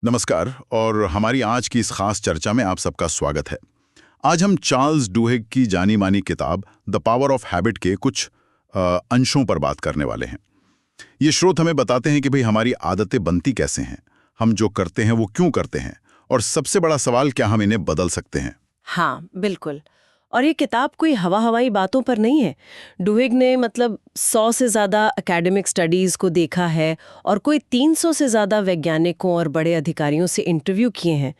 नमस्कार और हमारी आज की इस खास चर्चा में आप सबका स्वागत है। आज हम चार्ल्स डुहिग की जानी मानी किताब द पावर ऑफ हैबिट के कुछ अंशों पर बात करने वाले हैं। ये स्रोत हमें बताते हैं कि भाई हमारी आदतें बनती कैसे हैं, हम जो करते हैं वो क्यों करते हैं, और सबसे बड़ा सवाल क्या हम इन्हें बदल सकते हैं। हाँ, बिल्कुल। और ये किताब कोई हवा-हवाई बातों पर नहीं है। डुहिग ने 100 से ज़्यादा एकेडमिक स्टडीज़ को देखा है और कोई 300 से ज़्यादा वैज्ञानिकों और बड़े अधिकारियों से इंटरव्यू किए हैं।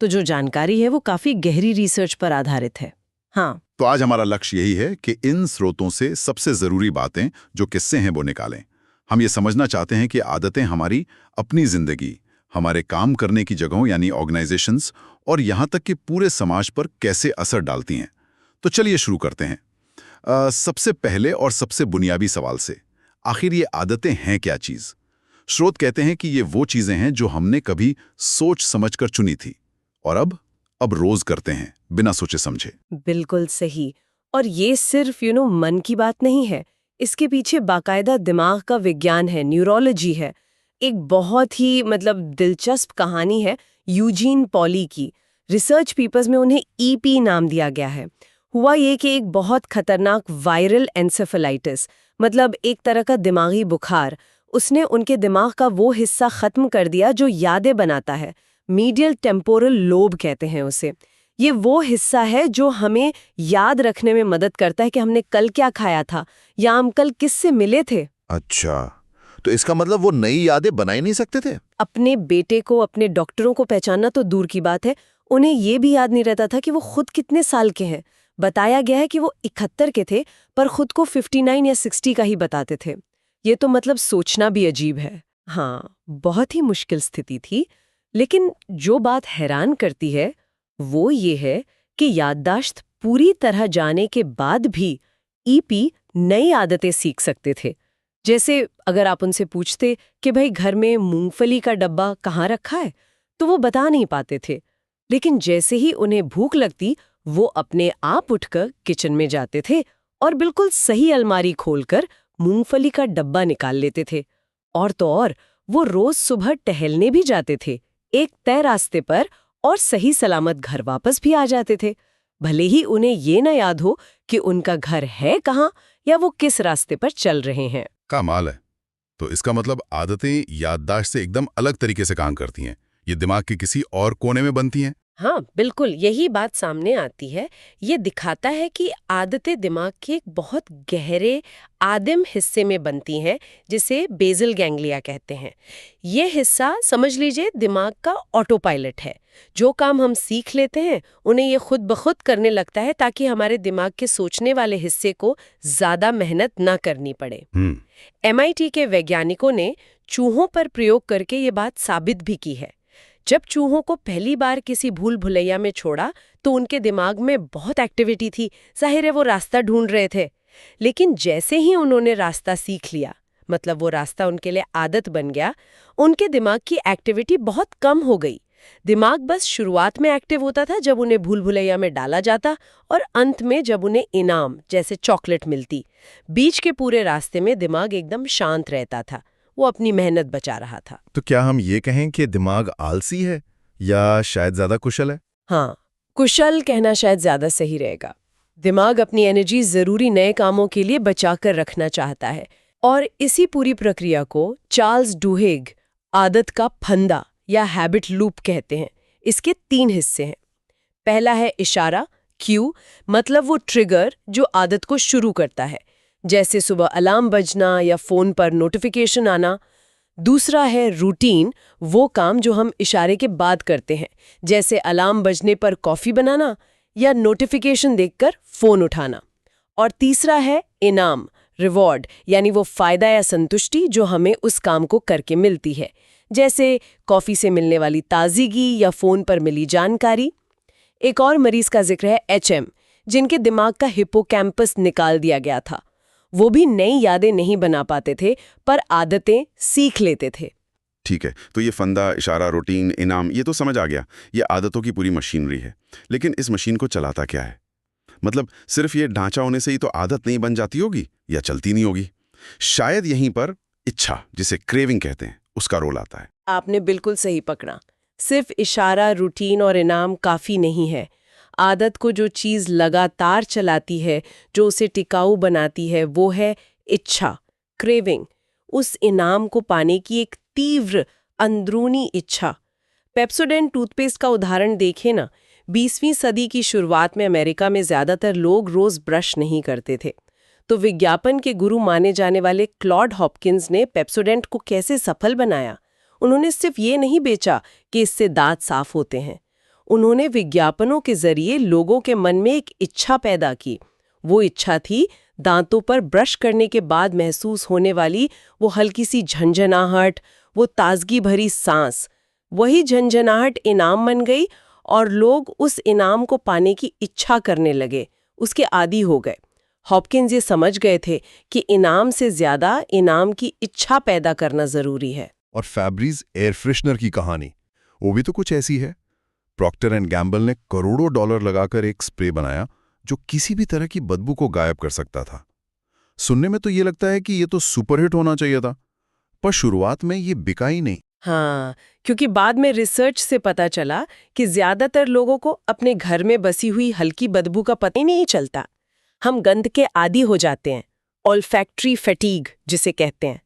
तो जो जानकारी है वो काफ़ी गहरी रिसर्च पर आधारित है। हाँ, तो आज हमारा लक्ष्य यही है कि इन स्रोतों से सबसे ज़रूरी बातें जो किस्से हैं वो निकालें। हम ये समझना चाहते हैं कि आदतें हमारी अपनी ज़िंदगी, हमारे काम करने की जगहों यानी ऑर्गेनाइजेशंस और यहाँ तक कि पूरे समाज पर कैसे असर डालती हैं। तो चलिए शुरू करते हैं। सबसे पहले और सबसे बुनियादी सवाल से, आखिर ये आदतें हैं क्या चीज़? स्रोत कहते हैं कि ये वो चीज़ें हैं जो हमने कभी सोच समझकर चुनी थी और अब रोज़ करते हैं बिना सोचे समझे। बिल्कुल सही। और ये सिर्फ मन की बात नहीं है। इसके पीछे बाकायदा दिमाग का विज्ञान है, न्यूरोलॉजी है। एक बहुत ही दिलचस्प कहानी है यूजीन पॉली की। रिसर्च पेपर्स में उन्हें ईपी नाम दिया गया है। हुआ ये कि एक बहुत खतरनाक वायरल एन्सेफेलाइटिस, एक तरह का दिमागी बुखार, उसने उनके दिमाग का वो हिस्सा खत्म कर दिया जो यादें बनाता है। मीडियल टेम्पोरल लोब कहते हैं उसे। ये वो हिस्सा है जो हमें याद रखने में मदद करता है कि हमने कल क्या खाया था या हम कल किससे मिले थे। अच्छा, तो इसका मतलब वो नई यादें बना ही नहीं सकते थे? अपने बेटे को, अपने डॉक्टरों को पहचानना तो दूर की बात है, उन्हें ये भी याद नहीं रहता था कि वो खुद कितने साल के हैं। बताया गया है कि वो 71 के थे, पर खुद को 59 या 60 का ही बताते थे। ये तो सोचना भी अजीब है। हाँ, बहुत ही मुश्किल स्थिति थी। लेकिन जो बात हैरान करती है वो ये है कि याददाश्त पूरी तरह जाने के बाद भी ईपी नई आदतें सीख सकते थे। जैसे अगर आप उनसे पूछते कि भाई घर में मूंगफली का डब्बा कहाँ रखा है, तो वो बता नहीं पाते थे। लेकिन जैसे ही उन्हें भूख लगती, वो अपने आप उठकर किचन में जाते थे और बिल्कुल सही अलमारी खोलकर मूंगफली का डब्बा निकाल लेते थे। और तो और, वो रोज सुबह टहलने भी जाते थे, एक तय रास्ते पर, और सही सलामत घर वापस भी आ जाते थे। भले ही उन्हें ये न याद हो कि उनका घर है कहाँ या वो किस रास्ते पर चल रहे हैं। कमाल है। तो इसका मतलब आदतें याददाश्त से एकदम अलग तरीके से काम करती हैं। ये दिमाग के किसी और कोने में बनती हैं। हाँ, बिल्कुल यही बात सामने आती है। ये दिखाता है कि आदतें दिमाग के एक बहुत गहरे आदिम हिस्से में बनती हैं, जिसे बेसल गैंग्लिया कहते हैं। ये हिस्सा समझ लीजिए दिमाग का ऑटो पायलट है। जो काम हम सीख लेते हैं उन्हें ये खुद ब खुद करने लगता है, ताकि हमारे दिमाग के सोचने वाले हिस्से को ज्यादा मेहनत ना करनी पड़े। MIT के वैज्ञानिकों ने चूहों पर प्रयोग करके ये बात साबित भी की है। जब चूहों को पहली बार किसी भूल भुलैया में छोड़ा तो उनके दिमाग में बहुत एक्टिविटी थी, जाहिर है वो रास्ता ढूंढ रहे थे। लेकिन जैसे ही उन्होंने रास्ता सीख लिया, वो रास्ता उनके लिए आदत बन गया, उनके दिमाग की एक्टिविटी बहुत कम हो गई। दिमाग बस शुरुआत में एक्टिव होता था जब उन्हें भूल भुलैया में डाला जाता, और अंत में जब उन्हें इनाम जैसे चॉकलेट मिलती। बीच के पूरे रास्ते में दिमाग एकदम शांत रहता था, वो अपनी मेहनत बचा रहा था। तो क्या हम ये कहें कि दिमाग आलसी है या शायद ज्यादा कुशल है? हाँ, कुशल कहना शायद ज्यादा सही रहेगा। दिमाग अपनी एनर्जी जरूरी नए कामों के लिए बचाकर रखना चाहता है, और इसी पूरी प्रक्रिया को चार्ल्स डुहिग आदत का फंदा या हैबिट लूप कहते हैं। इसके 3 हिस्से हैं। पहला है इशारा, क्यू, वो ट्रिगर जो आदत को शुरू करता है, जैसे सुबह अलार्म बजना या फोन पर नोटिफिकेशन आना। दूसरा है रूटीन, वो काम जो हम इशारे के बाद करते हैं, जैसे अलार्म बजने पर कॉफी बनाना या नोटिफिकेशन देखकर फोन उठाना। और तीसरा है इनाम, रिवॉर्ड, यानी वो फायदा या संतुष्टि जो हमें उस काम को करके मिलती है, जैसे कॉफी से मिलने वाली ताजगी या फोन पर मिली जानकारी। एक और मरीज का जिक्र है HM, जिनके दिमाग का हिप्पोकैम्पस निकाल दिया गया था। वो भी नई यादें नहीं बना पाते थे, पर आदतें सीख लेते थे। ठीक है, तो ये फंदा, इशारा, रूटीन, इनाम, ये तो समझ आ गया। ये आदतों की पूरी मशीनरी है। लेकिन इस मशीन को चलाता क्या है? सिर्फ ये ढांचा होने से ही तो आदत नहीं बन जाती होगी या चलती नहीं होगी। शायद यहीं पर इच्छा, जिसे क्रेविंग कहते हैं, उसका रोल आता है। आपने बिल्कुल सही पकड़ा। सिर्फ इशारा, रूटीन और इनाम काफ़ी नहीं है। आदत को जो चीज़ लगातार चलाती है, जो उसे टिकाऊ बनाती है, वो है इच्छा, क्रेविंग। उस इनाम को पाने की एक तीव्र अंदरूनी इच्छा। पेप्सोडेंट टूथपेस्ट का उदाहरण देखें ना। 20वीं सदी की शुरुआत में अमेरिका में ज़्यादातर लोग रोज़ ब्रश नहीं करते थे। तो विज्ञापन के गुरु माने जाने वाले क्लॉड हॉपकिंस ने पेप्सोडेंट को कैसे सफल बनाया। उन्होंने सिर्फ ये नहीं बेचा कि इससे दांत साफ होते हैं। उन्होंने विज्ञापनों के जरिए लोगों के मन में एक इच्छा पैदा की। वो इच्छा थी दांतों पर ब्रश करने के बाद महसूस होने वाली वो हल्की सी झंझनाहट, वो ताजगी भरी सांस। वही झंझनाहट इनाम बन गई और लोग उस इनाम को पाने की इच्छा करने लगे, उसके आदी हो गए। हॉपकिंस ये समझ गए थे कि इनाम से ज्यादा इनाम की इच्छा पैदा करना जरूरी है। और फैब्रीज एयर फ्रेशनर की कहानी, वो भी तो कुछ ऐसी है। प्रॉक्टर एंड गैम्बल ने करोड़ों डॉलर लगाकर एक स्प्रे बनाया जो किसी भी तरह की बदबू को गायब कर सकता था। सुनने में तो ये लगता है कि ये तो सुपरहिट होना चाहिए था, पर शुरुआत में ये बिका ही नहीं। हाँ, क्योंकि बाद में रिसर्च से पता चला कि ज्यादातर लोगों को अपने घर में बसी हुई हल्की बदबू का पता ही नहीं चलता। हम गंध के आदी हो जाते हैं, ऑल्फैक्टरी फैटीग जिसे कहते हैं।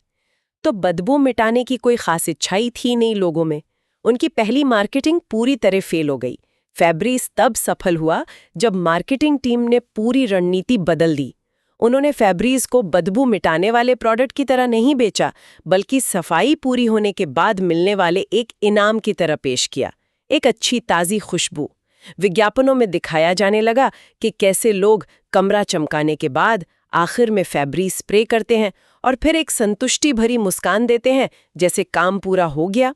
तो बदबू मिटाने की कोई खास इच्छा ही थी नहीं लोगों में। उनकी पहली मार्केटिंग पूरी तरह फेल हो गई। फैब्रिज तब सफल हुआ जब मार्केटिंग टीम ने पूरी रणनीति बदल दी। उन्होंने फैब्रिज को बदबू मिटाने वाले प्रोडक्ट की तरह नहीं बेचा, बल्कि सफाई पूरी होने के बाद मिलने वाले एक इनाम की तरह पेश किया, एक अच्छी ताज़ी खुशबू। विज्ञापनों में दिखाया जाने लगा कि कैसे लोग कमरा चमकाने के बाद आखिर में फैब्रिज स्प्रे करते हैं और फिर एक संतुष्टि भरी मुस्कान देते हैं, जैसे काम पूरा हो गया।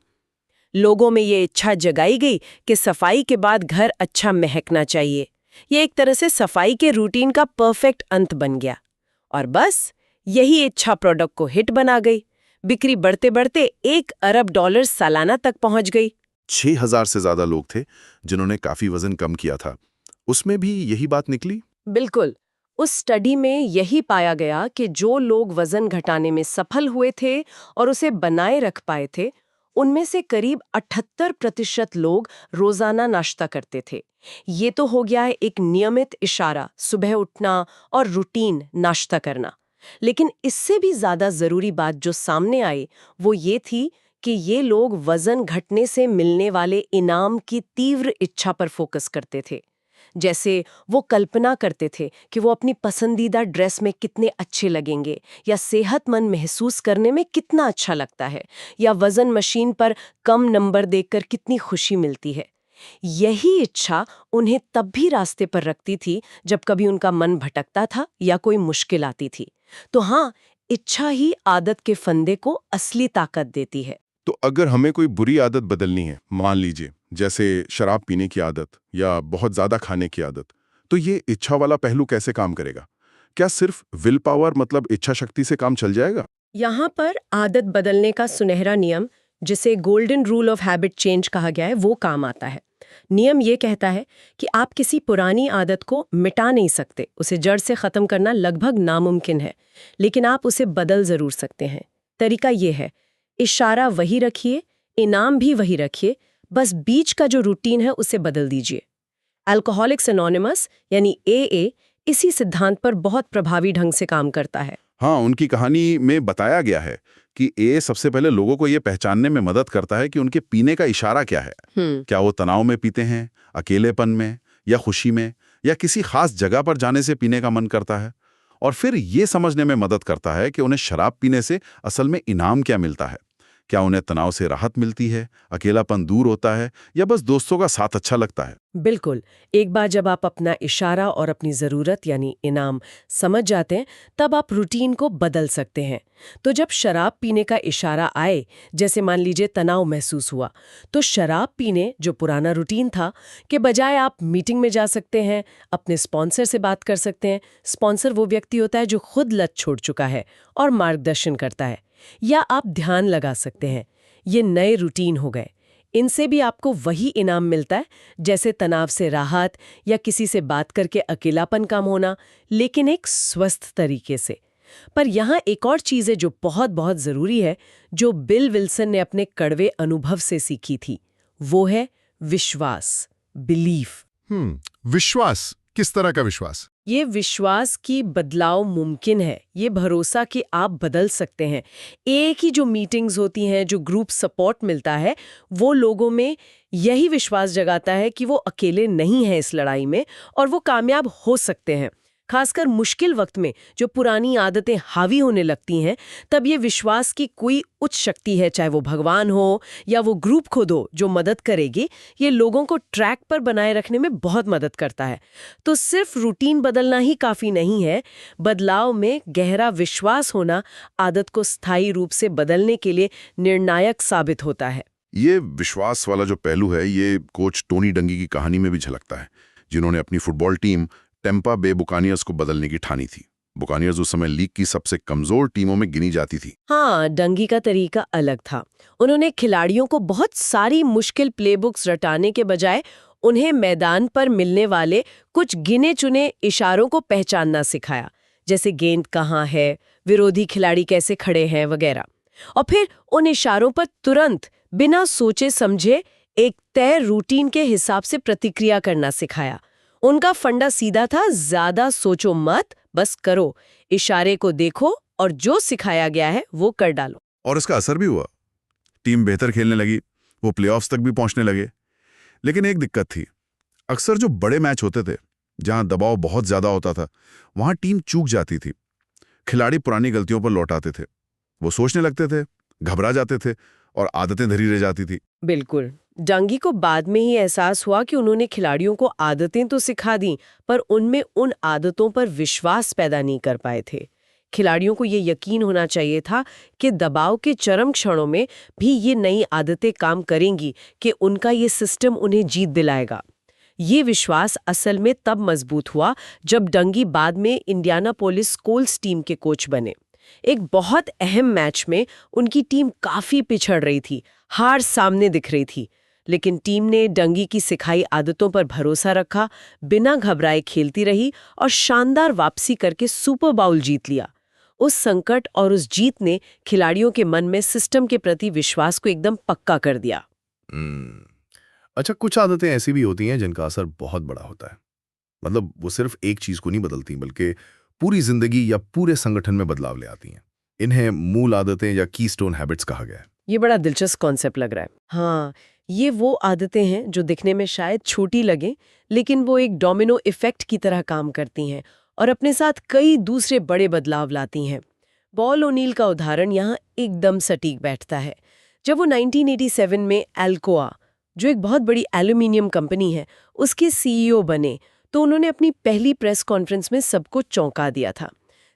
लोगों में ये इच्छा जगाई गई कि सफाई के बाद घर अच्छा महकना चाहिए। ये एक तरह से सफाई के रूटीन का परफेक्ट अंत बन गया। और बस यही इच्छा प्रोडक्ट को हिट बना गई। बिक्री बढ़ते बढ़ते $1 अरब सालाना तक पहुंच गई। 6,000 से ज्यादा लोग थे जिन्होंने काफी वजन कम किया था। उसमें भी यही बात निकली। बिल्कुल। उस स्टडी में यही पाया गया कि जो लोग वजन घटाने में सफल हुए थे और उसे बनाए रख पाए थे, उनमें से करीब 78% लोग रोजाना नाश्ता करते थे। ये तो हो गया है एक नियमित इशारा, सुबह उठना और रूटीन नाश्ता करना। लेकिन इससे भी ज्यादा जरूरी बात जो सामने आई वो ये थी कि ये लोग वजन घटने से मिलने वाले इनाम की तीव्र इच्छा पर फोकस करते थे। जैसे वो कल्पना करते थे कि वो अपनी पसंदीदा ड्रेस में कितने अच्छे लगेंगे, या सेहतमंद महसूस करने में कितना अच्छा लगता है, या वजन मशीन पर कम नंबर देखकर कितनी खुशी मिलती है। यही इच्छा उन्हें तब भी रास्ते पर रखती थी जब कभी उनका मन भटकता था या कोई मुश्किल आती थी। तो हाँ, इच्छा ही आदत के फंदे को असली ताकत देती है। तो अगर हमें कोई बुरी आदत बदलनी है, मान लीजिए जैसे शराब पीने की आदत या बहुत ज्यादा खाने की आदत, तो ये इच्छा वाला पहलू कैसे काम करेगा? क्या सिर्फ विल पावर मतलब इच्छा शक्ति से काम चल जाएगा? यहाँ पर आदत बदलने का सुनहरा नियम, जिसे golden rule of habit change कहा गया है, वो काम आता है। नियम ये कहता है कि आप किसी पुरानी आदत को मिटा नहीं सकते, उसे जड़ से खत्म करना लगभग नामुमकिन है, लेकिन आप उसे बदल जरूर सकते हैं। तरीका ये है, इशारा वही रखिए, इनाम भी वही रखिए, बस बीच का जो रूटीन है उसे बदल दीजिए। अल्कोहलिक्स एनोनिमस यानी AA इसी सिद्धांत पर बहुत प्रभावी ढंग से काम करता है। हाँ, उनकी कहानी में बताया गया है कि ए सबसे पहले लोगों को ये पहचानने में मदद करता है कि उनके पीने का इशारा क्या है। क्या वो तनाव में पीते हैं, अकेलेपन में, या खुशी में, या किसी खास जगह पर जाने से पीने का मन करता है। और फिर ये समझने में मदद करता है कि उन्हें शराब पीने से असल में इनाम क्या मिलता है। क्या उन्हें तनाव से राहत मिलती है, अकेलापन दूर होता है, या बस दोस्तों का साथ अच्छा लगता है? बिल्कुल। एक बार जब आप अपना इशारा और अपनी ज़रूरत यानी इनाम समझ जाते हैं, तब आप रूटीन को बदल सकते हैं। तो जब शराब पीने का इशारा आए, जैसे मान लीजिए तनाव महसूस हुआ, तो शराब पीने जो पुराना रूटीन था के बजाय आप मीटिंग में जा सकते हैं, अपने स्पॉन्सर से बात कर सकते हैं। स्पॉन्सर वो व्यक्ति होता है जो खुद लत छोड़ चुका है और मार्गदर्शन करता है। या आप ध्यान लगा सकते हैं। ये नए रूटीन हो गए। इनसे भी आपको वही इनाम मिलता है जैसे तनाव से राहत या किसी से बात करके अकेलापन कम होना, लेकिन एक स्वस्थ तरीके से। पर यहाँ एक और चीज़ है जो बहुत बहुत ज़रूरी है, जो बिल विल्सन ने अपने कड़वे अनुभव से सीखी थी। वो है विश्वास, बिलीफ। विश्वास, किस तरह का विश्वास? ये विश्वास कि बदलाव मुमकिन है, ये भरोसा कि आप बदल सकते हैं। एक ही जो मीटिंग्स होती हैं, जो ग्रुप सपोर्ट मिलता है, वो लोगों में यही विश्वास जगाता है कि वो अकेले नहीं हैं इस लड़ाई में और वो कामयाब हो सकते हैं। खासकर मुश्किल वक्त में जो पुरानी आदतें हावी होने लगती हैं, तब ये विश्वास की कोई उच्च शक्ति है, चाहे वो भगवान हो या वो ग्रुप खुद हो, जो मदद करेगी, ये लोगों को ट्रैक पर बनाए रखने में बहुत मदद करता है। तो सिर्फ रूटीन बदलना ही काफ़ी नहीं है, बदलाव में गहरा विश्वास होना आदत को स्थायी रूप से बदलने के लिए निर्णायक साबित होता है। ये विश्वास वाला जो पहलू है, ये कोच टोनी डंगी की कहानी में भी झलकता है, जिन्होंने अपनी फुटबॉल टीम टेम्पा बे बुकानियर्स को बदलने की ठानी थी। बुकानियर्स उस समय लीग की सबसे कमजोर टीमों में गिनी जाती थी। हाँ, डंगी का तरीका अलग था। उन्होंने खिलाड़ियों को बहुत सारी मुश्किल प्लेबुक्स रटाने के बजाय उन्हें मैदान पर मिलने वाले कुछ गिने चुने इशारों को पहचानना सिखाया, जैसे गेंद कहाँ है, विरोधी खिलाड़ी कैसे खड़े हैं वगैरह। और फिर उन इशारों पर तुरंत बिना सोचे समझे एक तय रूटीन के हिसाब से प्रतिक्रिया करना सिखाया। उनका फंडा सीधा था, ज्यादा सोचो मत, बस करो, इशारे को देखो और जो सिखाया गया है वो कर डालो। और इसका असर भी हुआ। टीम बेहतर खेलने लगी, वो प्लेऑफ्स तक भी पहुंचने लगे। लेकिन एक दिक्कत थी, अक्सर जो बड़े मैच होते थे, जहां दबाव बहुत ज्यादा होता था, वहां टीम चूक जाती थी। खिलाड़ी पुरानी गलतियों पर लौट आते थे, वो सोचने लगते थे, घबरा जाते थे और आदतें धरी रह जाती थी। बिल्कुल। डंगी को बाद में ही एहसास हुआ कि उन्होंने खिलाड़ियों को आदतें तो सिखा दी, पर उनमें उन आदतों पर विश्वास पैदा नहीं कर पाए थे। खिलाड़ियों को ये यकीन होना चाहिए था कि दबाव के चरम क्षणों में भी ये नई आदतें काम करेंगी, कि उनका ये सिस्टम उन्हें जीत दिलाएगा। ये विश्वास असल में तब मजबूत हुआ जब डंगी बाद में इंडियानापोलिस कोल्स टीम के कोच बने। एक बहुत अहम मैच में उनकी टीम काफी पिछड़ रही थी, हार सामने दिख रही थी, लेकिन टीम ने डंगी की सिखाई आदतों पर भरोसा रखा, बिना घबराए खेलती रही और शानदार वापसी करके सुपर बाउल जीत लिया। उस संकट और उस जीत ने खिलाड़ियों के मन में सिस्टम के प्रति विश्वास को एकदम पक्का कर दिया। अच्छा, कुछ आदतें ऐसी भी होती हैं जिनका असर बहुत बड़ा होता है। मतलब वो सिर्फ एक चीज को नहीं बदलती, बल्कि पूरी जिंदगी या पूरे संगठन में बदलाव ले आती हैं। इन्हें मूल आदतें या कीस्टोन हैबिट्स कहा गया है। ये बड़ा दिलचस्प कॉन्सेप्ट लग रहा है। हाँ, ये वो आदतें हैं जो दिखने में शायद छोटी लगें, लेकिन वो एक डोमिनो इफेक्ट की तरह काम करती हैं और अपने साथ कई दूसरे बड़े बदलाव लाती हैं। पॉल ओनील का उदाहरण यहाँ एकदम सटीक बैठता है। जब वो 1987 में एल्कोआ, जो एक बहुत बड़ी एल्यूमिनियम कंपनी है, उसके सीईओ बने, तो उन्होंने अपनी पहली प्रेस कॉन्फ्रेंस में सबको चौंका दिया था।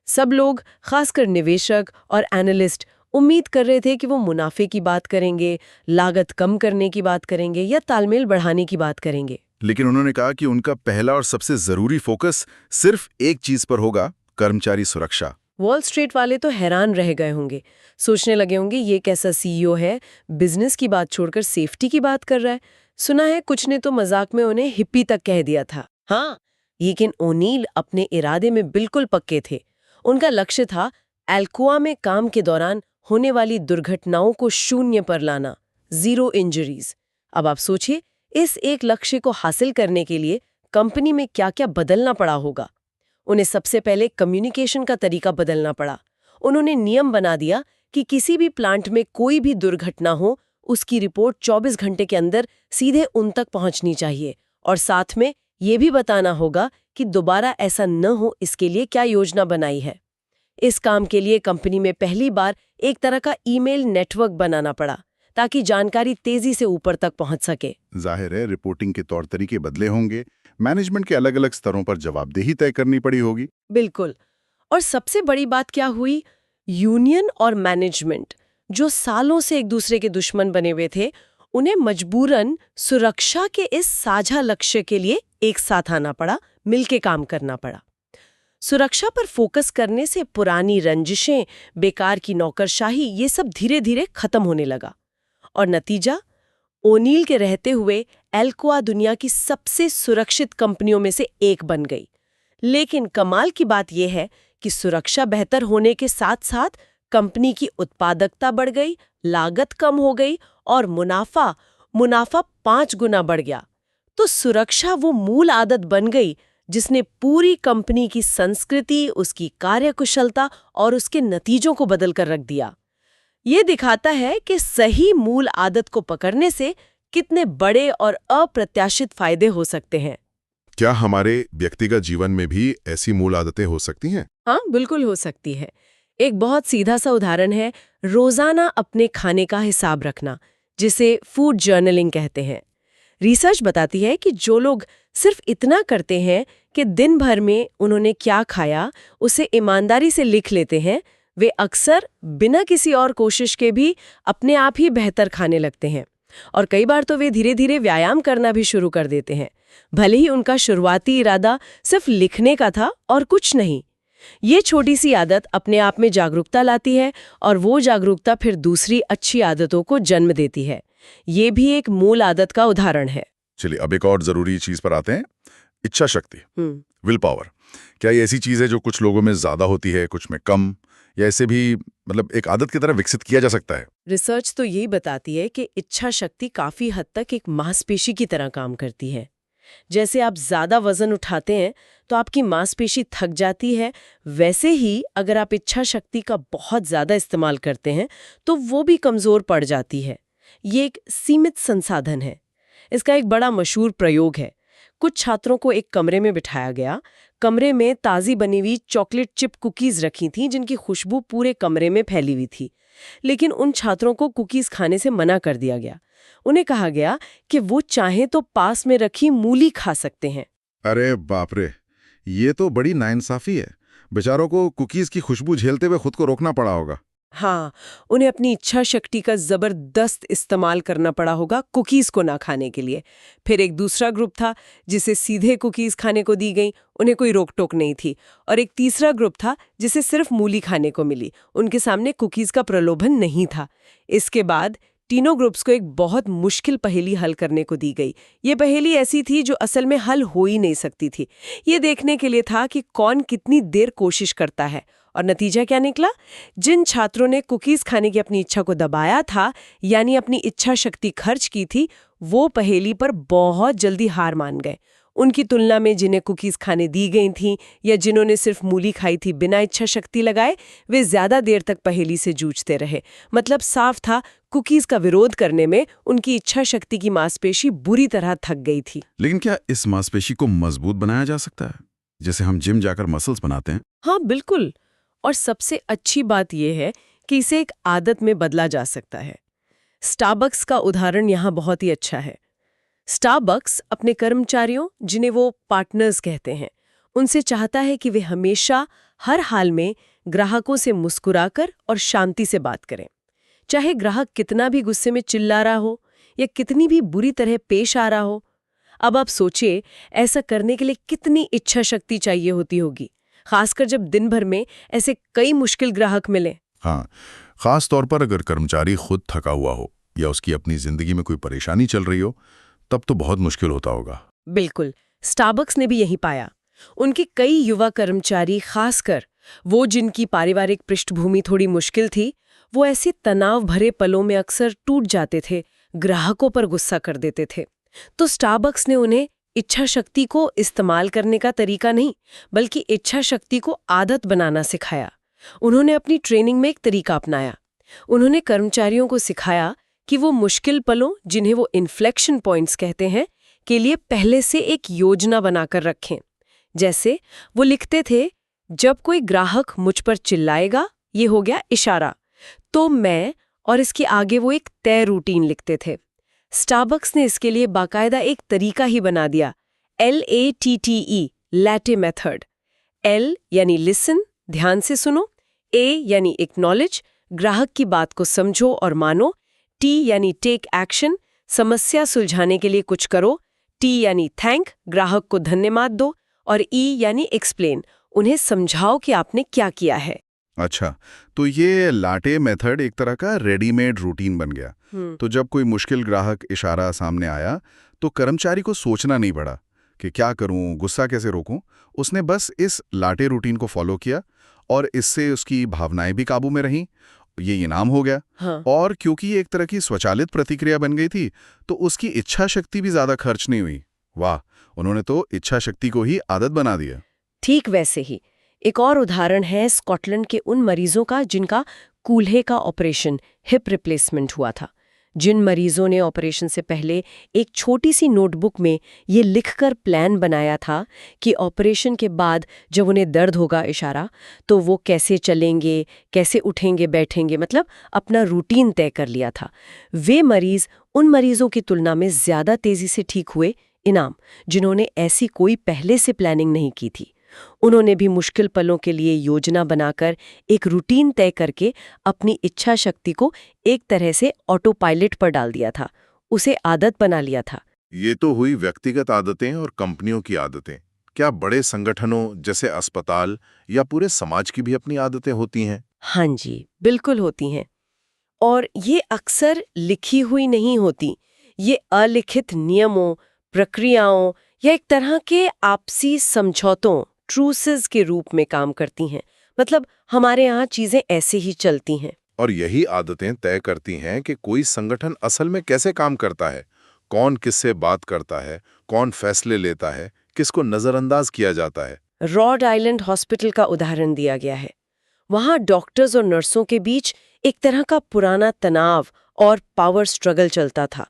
सब लोग, खासकर निवेशक और एनालिस्ट, उम्मीद कर रहे थे कि वो मुनाफे की बात करेंगे, लागत कम करने की बात करेंगे या तालमेल बढ़ाने की बात करेंगे। लेकिन उन्होंने कहा कि उनका पहला और सबसे जरूरी फोकस सिर्फ एक चीज पर होगा, कर्मचारी सुरक्षा। वॉल स्ट्रीट वाले तो हैरान रह गए होंगे, सोचने लगे होंगे ये कैसा सीईओ है, बिजनेस की बात छोड़कर सेफ्टी की बात कर रहा है। सुना है कुछ ने तो मजाक में उन्हें हिप्पी तक कह दिया था। हाँ, लेकिन ओनील अपने इरादे में बिल्कुल पक्के थे। उनका लक्ष्य था एल्कोआ में काम के दौरान होने वाली दुर्घटनाओं को शून्य पर लाना, 0 इंजरीज। अब आप सोचिए, इस एक लक्ष्य को हासिल करने के लिए कंपनी में क्या क्या बदलना पड़ा होगा। उन्हें सबसे पहले कम्युनिकेशन का तरीका बदलना पड़ा। उन्होंने नियम बना दिया कि किसी भी प्लांट में कोई भी दुर्घटना हो, उसकी रिपोर्ट 24 घंटे के अंदर सीधे उन तक पहुंचनी चाहिए, और साथ में ये भी बताना होगा कि दोबारा ऐसा न हो, इसके लिए क्या योजना बनाई है। इस काम के लिए कंपनी में पहली बार एक तरह का ईमेल नेटवर्क बनाना पड़ा, ताकि जानकारी तेजी से ऊपर तक पहुंच सके। जाहिर है, रिपोर्टिंग के तौर तरीके बदले होंगे, मैनेजमेंट के अलग अलग स्तरों पर जवाबदेही तय करनी पड़ी होगी। बिल्कुल। और सबसे बड़ी बात क्या हुई, यूनियन और मैनेजमेंट, जो सालों से एक दूसरे के दुश्मन बने हुए थे, उन्हें मजबूरन सुरक्षा के इस साझा लक्ष्य के लिए एक साथ आना पड़ा, मिलके काम करना पड़ा। सुरक्षा पर फोकस करने से पुरानी रंजिशें, बेकार की नौकरशाही, ये सब धीरे धीरे खत्म होने लगा। और नतीजा, ओनील के रहते हुए एल्कोआ दुनिया की सबसे सुरक्षित कंपनियों में से एक बन गई। लेकिन कमाल की बात यह है कि सुरक्षा बेहतर होने के साथ साथ कंपनी की उत्पादकता बढ़ गई, लागत कम हो गई और मुनाफा मुनाफा 5 गुना बढ़ गया। तो सुरक्षा वो मूल आदत बन गई जिसने पूरी कंपनी की संस्कृति, उसकी कार्यकुशलता और उसके नतीजों को बदल कर रख दिया। ये दिखाता है कि सही मूल आदत को पकड़ने से कितने बड़े और अप्रत्याशित फायदे हो सकते हैं। क्या हमारे व्यक्तिगत जीवन में भी ऐसी मूल आदतें हो सकती हैं? हाँ, बिल्कुल हो सकती है। एक बहुत सीधा सा उदाहरण है रोजाना अपने खाने का हिसाब रखना, जिसे फूड जर्नलिंग कहते हैं। रिसर्च बताती है कि जो लोग सिर्फ इतना करते हैं कि दिन भर में उन्होंने क्या खाया उसे ईमानदारी से लिख लेते हैं, वे अक्सर बिना किसी और कोशिश के भी अपने आप ही बेहतर खाने लगते हैं। और कई बार तो वे धीरे धीरे व्यायाम करना भी शुरू कर देते हैं, भले ही उनका शुरुआती इरादा सिर्फ लिखने का था और कुछ नहीं। ये छोटी सी आदत अपने आप में जागरूकता लाती है और वो जागरूकता फिर दूसरी अच्छी आदतों को जन्म देती है। ये भी एक मूल आदत का उदाहरण है। चलिए अब एक और जरूरी चीज पर आते हैं, इच्छा शक्ति, विल पावर। क्या ये ऐसी चीज है जो कुछ लोगों में ज्यादा होती है, कुछ में कम, या ऐसे भी मतलब एक आदत की तरह विकसित किया जा सकता है? रिसर्च तो यही बताती है कि इच्छा शक्ति काफी हद तक एक मांसपेशी की तरह काम करती है। जैसे आप ज्यादा वजन उठाते हैं तो आपकी मांसपेशी थक जाती है, वैसे ही अगर आप इच्छा शक्ति का बहुत ज्यादा इस्तेमाल करते हैं तो वो भी कमजोर पड़ जाती है। ये एक सीमित संसाधन है। इसका एक बड़ा मशहूर प्रयोग है। कुछ छात्रों को एक कमरे में बिठाया गया। कमरे में ताज़ी बनी हुई चॉकलेट चिप कुकीज रखी थीं जिनकी खुशबू पूरे कमरे में फैली हुई थी। लेकिन उन छात्रों को कुकीज खाने से मना कर दिया गया। उन्हें कहा गया कि वो चाहें तो पास में रखी मूली खा सकते हैं। अरे बाप रे, ये तो बड़ी नाइंसाफी है। बेचारों को कुकीज की खुशबू झेलते हुए खुद को रोकना पड़ा होगा। हाँ, उन्हें अपनी इच्छा शक्ति का जबरदस्त इस्तेमाल करना पड़ा होगा कुकीज को ना खाने के लिए। फिर एक दूसरा ग्रुप था जिसे सीधे कुकीज खाने को दी गई, उन्हें कोई रोक टोक नहीं थी। और एक तीसरा ग्रुप था जिसे सिर्फ मूली खाने को मिली, उनके सामने कुकीज का प्रलोभन नहीं था। इसके बाद तीनों ग्रुप्स को एक बहुत मुश्किल पहेली हल करने को दी गई। ये पहेली ऐसी थी जो असल में हल हो ही नहीं सकती थी। ये देखने के लिए था कि कौन कितनी देर कोशिश करता है। और नतीजा क्या निकला? जिन छात्रों ने कुकीज खाने की अपनी इच्छा को दबाया था, यानी अपनी इच्छा शक्ति खर्च की थी, वो पहेली पर बहुत जल्दी हार मान गए। उनकी तुलना में जिन्हें कुकीज खाने दी गई थीं या जिन्होंने सिर्फ मूली खाई थी बिना इच्छा शक्ति लगाए, वे ज्यादा देर तक पहेली से जूझते रहे। मतलब साफ था, कुकीज का विरोध करने में उनकी इच्छा शक्ति की मांसपेशी बुरी तरह थक गई थी। लेकिन क्या इस मांसपेशी को मजबूत बनाया जा सकता है, जैसे हम जिम जाकर मसल्स बनाते हैं? हाँ, बिल्कुल। और सबसे अच्छी बात यह है कि इसे एक आदत में बदला जा सकता है। स्टारबक्स का उदाहरण यहाँ बहुत ही अच्छा है। स्टारबक्स अपने कर्मचारियों, जिन्हें वो पार्टनर्स कहते हैं, उनसे चाहता है कि वे हमेशा हर हाल में ग्राहकों से मुस्कुराकर और शांति से बात करें। चाहे ग्राहक कितना भी गुस्से में चिल्ला रहा हो या कितनी भी बुरी तरह पेश आ रहा हो। अब आप सोचिए, ऐसा करने के लिए कितनी इच्छा शक्ति चाहिए होती होगी, खासकर जब दिन भर में ऐसे कई मुश्किल ग्राहक मिले। हाँ, खास तौर पर अगर कर्मचारी खुद थका हुआ हो या उसकी अपनी जिंदगी में कोई परेशानी चल रही हो, तब तो बहुत मुश्किल होता होगा। बिल्कुल, स्टारबक्स ने भी यही पाया। उनके कई युवा कर्मचारी, खासकर वो जिनकी पारिवारिक पृष्ठभूमि थोड़ी मुश्किल थी, वो ऐसे तनाव भरे पलों में अक्सर टूट जाते थे, ग्राहकों पर गुस्सा कर देते थे। तो स्टारबक्स ने उन्हें इच्छा शक्ति को इस्तेमाल करने का तरीका नहीं, बल्कि इच्छा शक्ति को आदत बनाना सिखाया। उन्होंने अपनी ट्रेनिंग में एक तरीका अपनाया। उन्होंने कर्मचारियों को सिखाया कि वो मुश्किल पलों, जिन्हें वो इन्फ्लेक्शन पॉइंट्स कहते हैं, के लिए पहले से एक योजना बनाकर रखें। जैसे वो लिखते थे, जब कोई ग्राहक मुझ पर चिल्लाएगा, ये हो गया इशारा, तो मैं, और इसके आगे वो एक तय रूटीन लिखते थे। स्टारबक्स ने इसके लिए बाकायदा एक तरीका ही बना दिया, LATTE, लैटे मेथड। L यानी लिसन, ध्यान से सुनो। A यानी एक्नॉलेज, ग्राहक की बात को समझो और मानो। T यानी टेक एक्शन, समस्या सुलझाने के लिए कुछ करो। T यानी थैंक, ग्राहक को धन्यवाद दो। और E यानी एक्सप्लेन, उन्हें समझाओ कि आपने क्या किया है। अच्छा, तो ये लाटे मेथड एक तरह का रेडीमेड रूटीन बन गया। तो जब कोई मुश्किल ग्राहक इशारा सामने आया तो कर्मचारी को सोचना नहीं पड़ा कि क्या करूं, गुस्सा कैसे रोकूं। उसने बस इस लाटे रूटीन को फॉलो किया और इससे उसकी भावनाएं भी काबू में रहीं। ये इनाम हो गया। हाँ। और क्योंकि ये एक तरह की स्वचालित प्रतिक्रिया बन गई थी, तो उसकी इच्छा शक्ति भी ज्यादा खर्च नहीं हुई। वाह, उन्होंने तो इच्छा शक्ति को ही आदत बना दिया। ठीक वैसे ही एक और उदाहरण है स्कॉटलैंड के उन मरीजों का जिनका कूल्हे का ऑपरेशन, हिप रिप्लेसमेंट हुआ था। जिन मरीजों ने ऑपरेशन से पहले एक छोटी सी नोटबुक में ये लिखकर प्लान बनाया था कि ऑपरेशन के बाद जब उन्हें दर्द होगा इशारा, तो वो कैसे चलेंगे, कैसे उठेंगे बैठेंगे, मतलब अपना रूटीन तय कर लिया था। वे मरीज उन मरीजों की तुलना में ज्यादा तेजी से ठीक हुए, इनाम, जिन्होंने ऐसी कोई पहले से प्लानिंग नहीं की थी। उन्होंने भी मुश्किल पलों के लिए योजना बनाकर एक रूटीन तय करके अपनी इच्छा शक्ति को एक तरह से ऑटो पायलट पर डाल दिया था, उसे आदत बना लिया था। ये तो हुई व्यक्तिगत आदतें और कंपनियों की आदतें। क्या बड़े संगठनों जैसे अस्पताल या पूरे समाज की भी अपनी आदतें होती हैं? हाँ जी, बिल्कुल होती हैं। और ये अक्सर लिखी हुई नहीं होती, ये अलिखित नियमों, प्रक्रियाओं या एक तरह के आपसी समझौतों, ट्रूसेस के रूप में काम करती हैं। मतलब हमारे यहाँ चीजें ऐसे ही चलती हैं। और यही आदतें तय करती हैं कि कोई संगठन असल में कैसे काम करता है, कौन किससे बात करता है, कौन फैसले लेता है, किसको नजरअंदाज किया जाता है। रॉड आइलैंड हॉस्पिटल का उदाहरण दिया गया है। वहाँ डॉक्टर्स और नर्सों के बीच एक तरह का पुराना तनाव और पावर स्ट्रगल चलता था।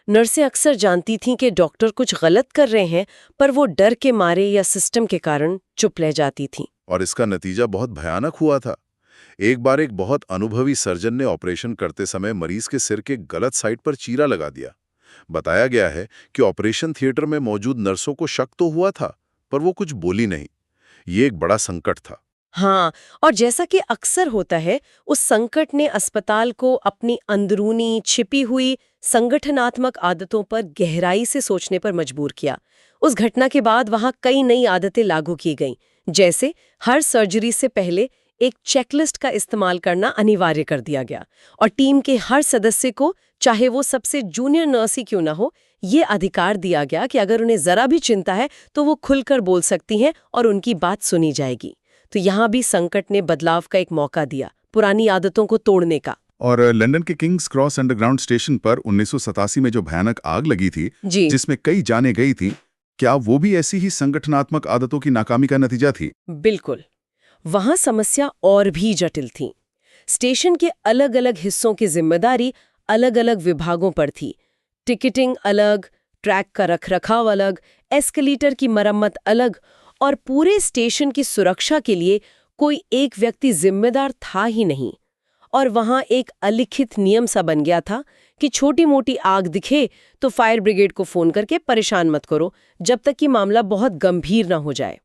नर्सें अक्सर जानती थीं कि डॉक्टर कुछ गलत कर रहे हैं, पर वो डर के मारे या सिस्टम के कारण चुप रह जाती थीं। और इसका नतीजा बहुत भयानक हुआ था। एक बार एक बहुत अनुभवी सर्जन ने ऑपरेशन करते समय मरीज के सिर के गलत साइड पर चीरा लगा दिया। बताया गया है कि ऑपरेशन थिएटर में मौजूद नर्सों को शक तो हुआ था, पर वो कुछ बोली नहीं। ये एक बड़ा संकट था। हाँ, और जैसा कि अक्सर होता है, उस संकट ने अस्पताल को अपनी अंदरूनी छिपी हुई संगठनात्मक आदतों पर गहराई से सोचने पर मजबूर किया। उस घटना के बाद वहाँ कई नई आदतें लागू की गईं, जैसे हर सर्जरी से पहले एक चेकलिस्ट का इस्तेमाल करना अनिवार्य कर दिया गया और टीम के हर सदस्य को, चाहे वो सबसे जूनियर नर्स ही क्यों ना हो, ये अधिकार दिया गया कि अगर उन्हें जरा भी चिंता है तो वो खुलकर बोल सकती हैं और उनकी बात सुनी जाएगी। तो यहाँ भी संकट ने बदलाव का एक मौका दिया, पुरानी आदतों को तोड़ने का। और लंदन के किंग्स क्रॉस अंडरग्राउंड स्टेशन पर 1987 में जो भयानक आग लगी थी, जिसमें कई जानें गई थी, क्या वो भी ऐसी ही संगठनात्मक आदतों की नाकामी का नतीजा थी? बिल्कुल। वहां समस्या और भी जटिल थी। स्टेशन के अलग अलग हिस्सों की जिम्मेदारी अलग अलग विभागों पर थी। टिकटिंग अलग, ट्रैक का रखरखाव अलग, एस्केलेटर की मरम्मत अलग, और पूरे स्टेशन की सुरक्षा के लिए कोई एक व्यक्ति जिम्मेदार था ही नहीं। और वहां एक अलिखित नियम सा बन गया था कि छोटी मोटी आग दिखे तो फायर ब्रिगेड को फोन करके परेशान मत करो, जब तक कि मामला बहुत गंभीर ना हो जाए।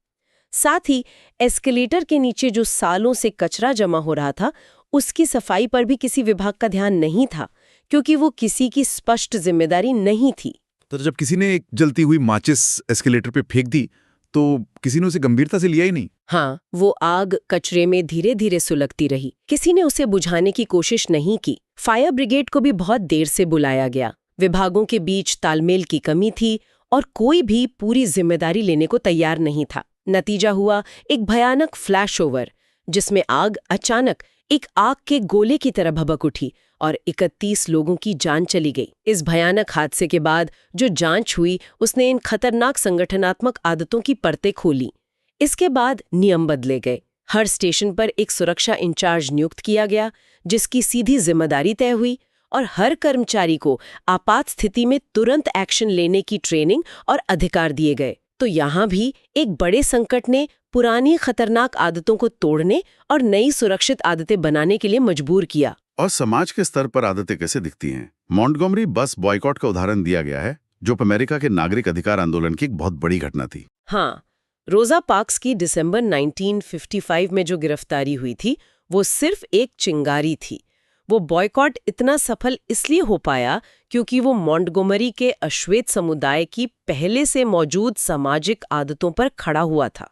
साथ ही एस्केलेटर के नीचे जो सालों से कचरा जमा हो रहा था, उसकी सफाई पर भी किसी विभाग का ध्यान नहीं था, क्योंकि वो किसी की स्पष्ट जिम्मेदारी नहीं थी। तो जब किसी ने एक जलती हुई माचिस एस्केलेटर पे फेंक दी, तो किसी ने उसे गंभीरता से लिया ही नहीं। हाँ, वो आग कचरे में धीरे धीरे सुलगती रही। किसी ने उसे बुझाने की कोशिश नहीं की। फायर ब्रिगेड को भी बहुत देर से बुलाया गया। विभागों के बीच तालमेल की कमी थी और कोई भी पूरी जिम्मेदारी लेने को तैयार नहीं था। नतीजा हुआ एक भयानक फ्लैशओवर, जिसमें आग अचानक एक आग के गोले की तरह भभक उठी और 31 लोगों की जान चली गई। इस भयानक हादसे के बाद जो जांच हुई, उसने इन खतरनाक संगठनात्मक आदतों की परतें खोली। इसके बाद नियम बदले गए। हर स्टेशन पर एक सुरक्षा इंचार्ज नियुक्त किया गया, जिसकी सीधी जिम्मेदारी तय हुई, और हर कर्मचारी को आपात स्थिति में तुरंत एक्शन लेने की ट्रेनिंग और अधिकार दिए गए। तो यहाँ भी एक बड़े संकट ने पुरानी खतरनाक आदतों को तोड़ने और नई सुरक्षित आदतें बनाने के लिए मजबूर किया। और समाज के स्तर पर आदतें कैसे दिखती हैं? मॉन्टगोमरी बस बॉयकॉट का उदाहरण दिया गया है, जो अमेरिका के नागरिक अधिकार आंदोलन की एक बहुत बड़ी घटना थी। हाँ, रोजा पार्क्स की दिसंबर 1955 में जो गिरफ्तारी हुई थी, वो सिर्फ एक चिंगारी थी। वो बॉयकॉट इतना सफल इसलिए हो पाया क्योंकि वो मॉन्टगोमरी के अश्वेत समुदाय की पहले से मौजूद सामाजिक आदतों पर खड़ा हुआ था।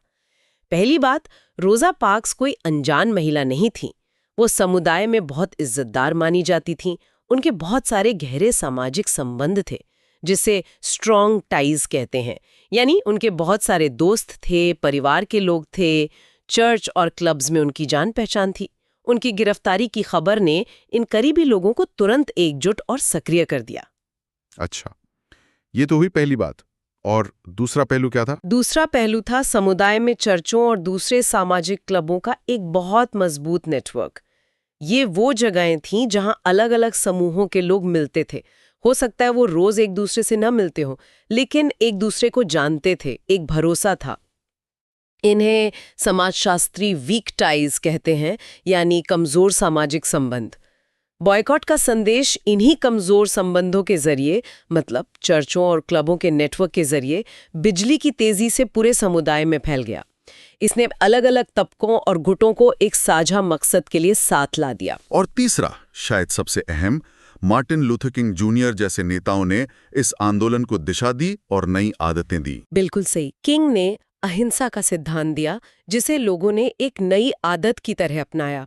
पहली बात, रोजा पार्क्स कोई अनजान महिला नहीं थी। वो समुदाय में बहुत इज्जतदार मानी जाती थीं। उनके बहुत सारे गहरे सामाजिक संबंध थे, जिसे स्ट्रॉन्ग टाइज कहते हैं। यानी उनके बहुत सारे दोस्त थे, परिवार के लोग थे, चर्च और क्लब्स में उनकी जान पहचान थी। उनकी गिरफ्तारी की खबर ने इन करीबी लोगों को तुरंत एकजुट और सक्रिय कर दिया। अच्छा, ये तो हुई पहली बात। और दूसरा पहलू क्या था? दूसरा पहलू था समुदाय में चर्चों और दूसरे सामाजिक क्लबों का एक बहुत मजबूत नेटवर्क। ये वो जगहें थीं जहां अलग-अलग समूहों के लोग मिलते थे। हो सकता है वो रोज एक दूसरे से न मिलते हो, लेकिन एक दूसरे को जानते थे, एक भरोसा था। इन्हें समाजशास्त्री वीक टाइज कहते हैं, यानी कमजोर सामाजिक संबंध। बॉयकॉट का संदेश इन्हीं कमजोर संबंधों के जरिए, मतलब चर्चों और क्लबों के नेटवर्क के जरिए, बिजली की तेजी से पूरे समुदाय में फैल गया। इसने अलग-अलग तबकों और गुटों को एक साझा मकसद के लिए साथ ला दिया। और तीसरा, शायद सबसे अहम, मार्टिन लूथर किंग जूनियर जैसे नेताओं ने इस आंदोलन को दिशा दी और नई आदतें दी। बिल्कुल सही। किंग ने अहिंसा का सिद्धांत दिया, जिसे लोगों ने एक नई आदत की तरह अपनाया।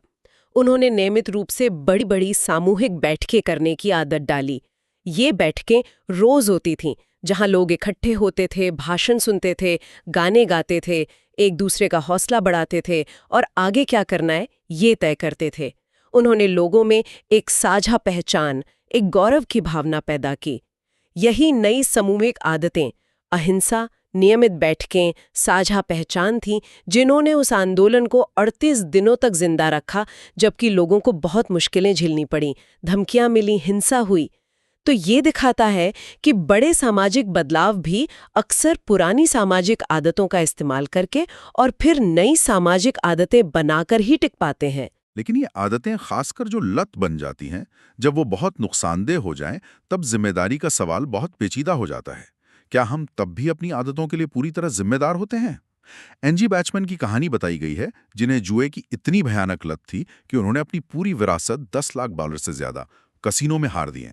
उन्होंने नियमित रूप से बड़ी-बड़ी सामूहिक बैठकें करने की आदत डाली। ये बैठकें रोज होती थीं, जहां लोग इकट्ठे होते थे, भाषण सुनते थे, गाने गाते थे, एक दूसरे का हौसला बढ़ाते थे और आगे क्या करना है ये तय करते थे। उन्होंने लोगों में एक साझा पहचान, एक गौरव की भावना पैदा की। यही नई सामूहिक आदतें, अहिंसा, नियमित बैठकें, साझा पहचान थी, जिन्होंने उस आंदोलन को 38 दिनों तक जिंदा रखा, जबकि लोगों को बहुत मुश्किलें झेलनी पड़ी, धमकियां मिली, हिंसा हुई। तो ये दिखाता है कि बड़े सामाजिक बदलाव भी अक्सर पुरानी सामाजिक आदतों का इस्तेमाल करके और फिर नई सामाजिक आदतें बनाकर ही टिक पाते हैं। लेकिन ये आदतें खासकर जो लत बन जाती हैं, जब वो बहुत नुकसानदेह हो जाएं, तब जिम्मेदारी का सवाल बहुत पेचीदा हो जाता है। क्या हम तब भी अपनी आदतों के लिए पूरी तरह जिम्मेदार होते हैं? एनजी बैचमैन की कहानी बताई गई है, जिन्हें जुए की इतनी भयानक लत थी कि उन्होंने अपनी पूरी विरासत $10 लाख से ज्यादा कसिनो में हार दिए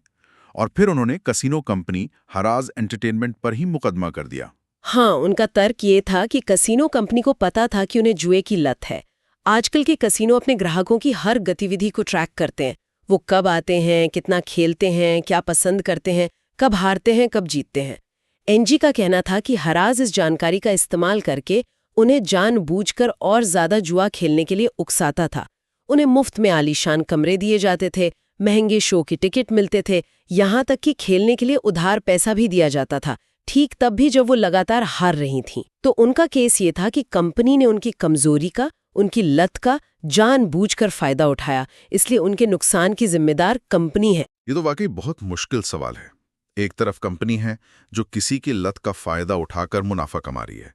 और फिर उन्होंने कसिनो कंपनी हराज एंटरटेनमेंट पर ही मुकदमा कर दिया। हाँ, उनका तर्क ये था कि कसिनो कंपनी को पता था कि उन्हें जुए की लत है। आजकल के कसिनो अपने ग्राहकों की हर गतिविधि को ट्रैक करते हैं। वो कब आते हैं, कितना खेलते हैं, क्या पसंद करते हैं, कब हारते हैं, कब जीतते हैं। एनजी का कहना था कि हराज इस जानकारी का इस्तेमाल करके उन्हें जानबूझकर और ज्यादा जुआ खेलने के लिए उकसाता था। उन्हें मुफ्त में आलीशान कमरे दिए जाते थे, महंगे शो की टिकट मिलते थे, यहाँ तक कि खेलने के लिए उधार पैसा भी दिया जाता था, ठीक तब भी जब वो लगातार हार रही थीं। तो उनका केस ये था कि कंपनी ने उनकी कमजोरी का, उनकी लत का जानबूझकर फायदा उठाया, इसलिए उनके नुकसान की जिम्मेदार कंपनी है। ये तो वाकई बहुत मुश्किल सवाल है। एक तरफ कंपनी है जो किसी की लत का फायदा उठाकर मुनाफा कमा रही है,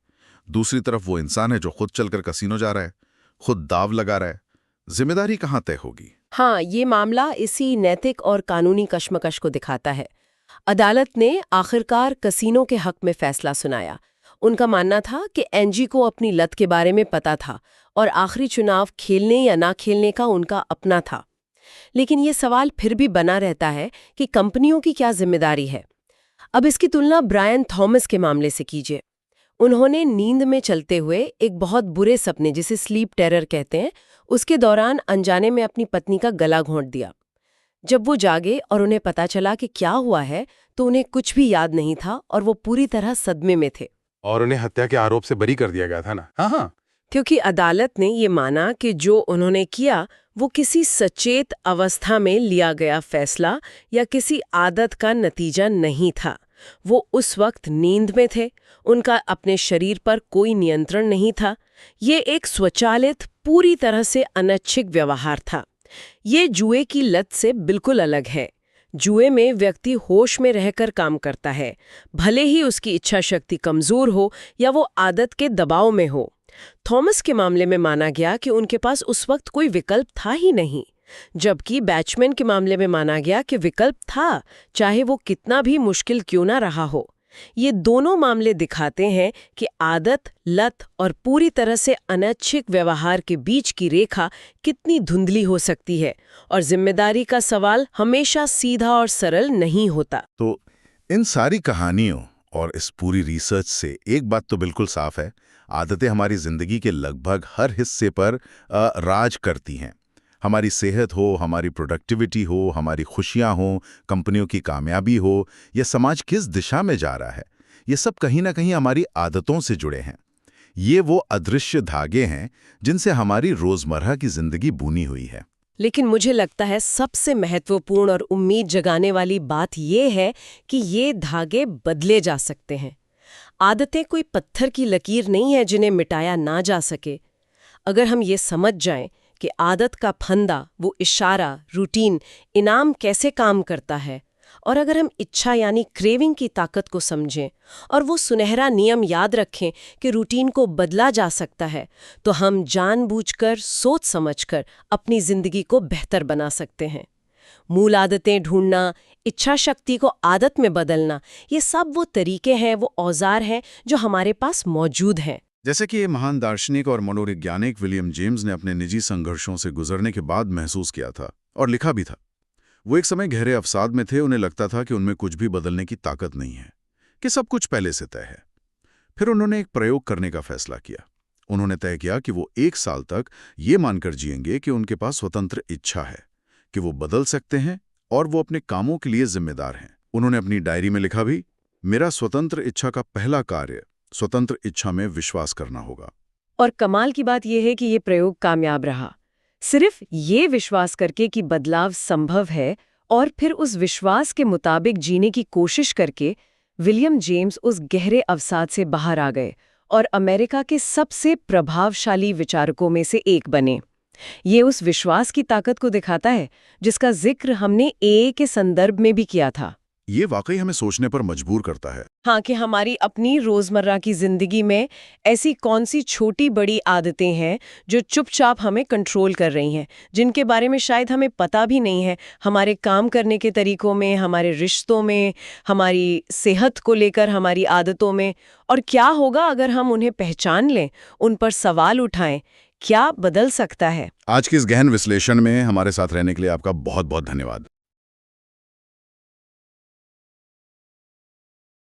दूसरी तरफ वो इंसान है जो खुद चलकर कसिनो जा रहा है, खुद दाव लगा रहा है। जिम्मेदारी कहाँ तय होगी? हाँ, ये मामला इसी नैतिक और कानूनी कश्मकश को दिखाता है। अदालत ने आखिरकार कसिनो के हक में फैसला सुनाया। उनका मानना था कि एनजी को अपनी लत के बारे में पता था और आखिरी चुनाव खेलने या ना खेलने का उनका अपना था। लेकिन ये सवाल फिर भी बना रहता है कि कंपनियों की क्या जिम्मेदारी है। अब इसकी तुलना ब्रायन थॉमस के मामले से कीजिए। उन्होंने नींद में चलते हुए एक बहुत बुरे सपने, जिसे स्लीप टेरर कहते हैं, उसके दौरान अनजाने में अपनी पत्नी का गला घोंट दिया। जब वो जागे और उन्हें पता चला कि क्या हुआ है, तो उन्हें कुछ भी याद नहीं था और वो पूरी तरह सदमे में थे। और उन्हें हत्या के आरोप से बरी कर दिया गया था ना। हाँ, क्योंकि अदालत ने ये माना कि जो उन्होंने किया वो किसी सचेत अवस्था में लिया गया फैसला या किसी आदत का नतीजा नहीं था। वो उस वक्त नींद में थे, उनका अपने शरीर पर कोई नियंत्रण नहीं था। ये एक स्वचालित, पूरी तरह से अनैच्छिक व्यवहार था। ये जुए की लत से बिल्कुल अलग है। जुए में व्यक्ति होश में रहकर काम करता है, भले ही उसकी इच्छा शक्ति कमजोर हो या वो आदत के दबाव में हो। थॉमस के मामले में माना गया कि उनके पास उस वक्त कोई विकल्प था ही नहीं, जबकि बैचमैन के मामले में माना गया कि विकल्प था, चाहे वो कितना भी मुश्किल क्यों ना रहा हो। ये दोनों मामले दिखाते हैं कि आदत, लत और पूरी तरह से अनैच्छिक व्यवहार के बीच की रेखा कितनी धुंधली हो सकती है और जिम्मेदारी का सवाल हमेशा सीधा और सरल नहीं होता। तो इन सारी कहानियों और इस पूरी रिसर्च से एक बात तो बिल्कुल साफ है, आदतें हमारी जिंदगी के लगभग हर हिस्से पर राज करती हैं। हमारी सेहत हो, हमारी प्रोडक्टिविटी हो, हमारी खुशियां हो, कंपनियों की कामयाबी हो, या समाज किस दिशा में जा रहा है, ये सब कहीं ना कहीं हमारी आदतों से जुड़े हैं। ये वो अदृश्य धागे हैं जिनसे हमारी रोजमर्रा की जिंदगी बुनी हुई है। लेकिन मुझे लगता है सबसे महत्वपूर्ण और उम्मीद जगाने वाली बात ये है कि ये धागे बदले जा सकते हैं। आदतें कोई पत्थर की लकीर नहीं है जिन्हें मिटाया ना जा सके। अगर हम ये समझ जाएं कि आदत का फंदा, वो इशारा, रूटीन, इनाम कैसे काम करता है, और अगर हम इच्छा यानी क्रेविंग की ताकत को समझें और वो सुनहरा नियम याद रखें कि रूटीन को बदला जा सकता है, तो हम जानबूझकर, सोच समझकर अपनी जिंदगी को बेहतर बना सकते हैं। मूल आदतें ढूंढना, इच्छा शक्ति को आदत में बदलना, ये सब वो तरीके हैं, वो औजार हैं जो हमारे पास मौजूद हैं। जैसे कि ये महान दार्शनिक और मनोवैज्ञानिक विलियम जेम्स ने अपने निजी संघर्षों से गुजरने के बाद महसूस किया था और लिखा भी था। वो एक समय गहरे अवसाद में थे, उन्हें लगता था कि उनमें कुछ भी बदलने की ताकत नहीं है, कि सब कुछ पहले से तय है। फिर उन्होंने एक प्रयोग करने का फैसला किया। उन्होंने तय किया कि वो 1 साल तक ये मानकर जिएंगे कि उनके पास स्वतंत्र इच्छा है, कि वो बदल सकते हैं और वो अपने कामों के लिए जिम्मेदार हैं। उन्होंने अपनी डायरी में लिखा भी, मेरा स्वतंत्र इच्छा का पहला कार्य स्वतंत्र इच्छा में विश्वास करना होगा। और कमाल की बात यह है कि ये प्रयोग कामयाब रहा। सिर्फ ये विश्वास करके कि बदलाव संभव है और फिर उस विश्वास के मुताबिक जीने की कोशिश करके विलियम जेम्स उस गहरे अवसाद से बाहर आ गए और अमेरिका के सबसे प्रभावशाली विचारकों में से एक बने। ये उस विश्वास की ताकत को दिखाता है जिसका जिक्र हमने ए के संदर्भ में भी किया था। ये वाकई हमें सोचने पर मजबूर करता है। हाँ, कि हमारी अपनी रोजमर्रा की जिंदगी में ऐसी कौन सी छोटी बड़ी आदतें हैं जो चुपचाप हमें कंट्रोल कर रही हैं, जिनके बारे में शायद हमें पता भी नहीं है, हमारे काम करने के तरीकों में, हमारे रिश्तों में, हमारी सेहत को लेकर हमारी आदतों में। और क्या होगा अगर हम उन्हें पहचान लें, उन पर सवाल उठाएं, क्या बदल सकता है। आज के इस गहन विश्लेषण में हमारे साथ रहने के लिए आपका बहुत बहुत धन्यवाद।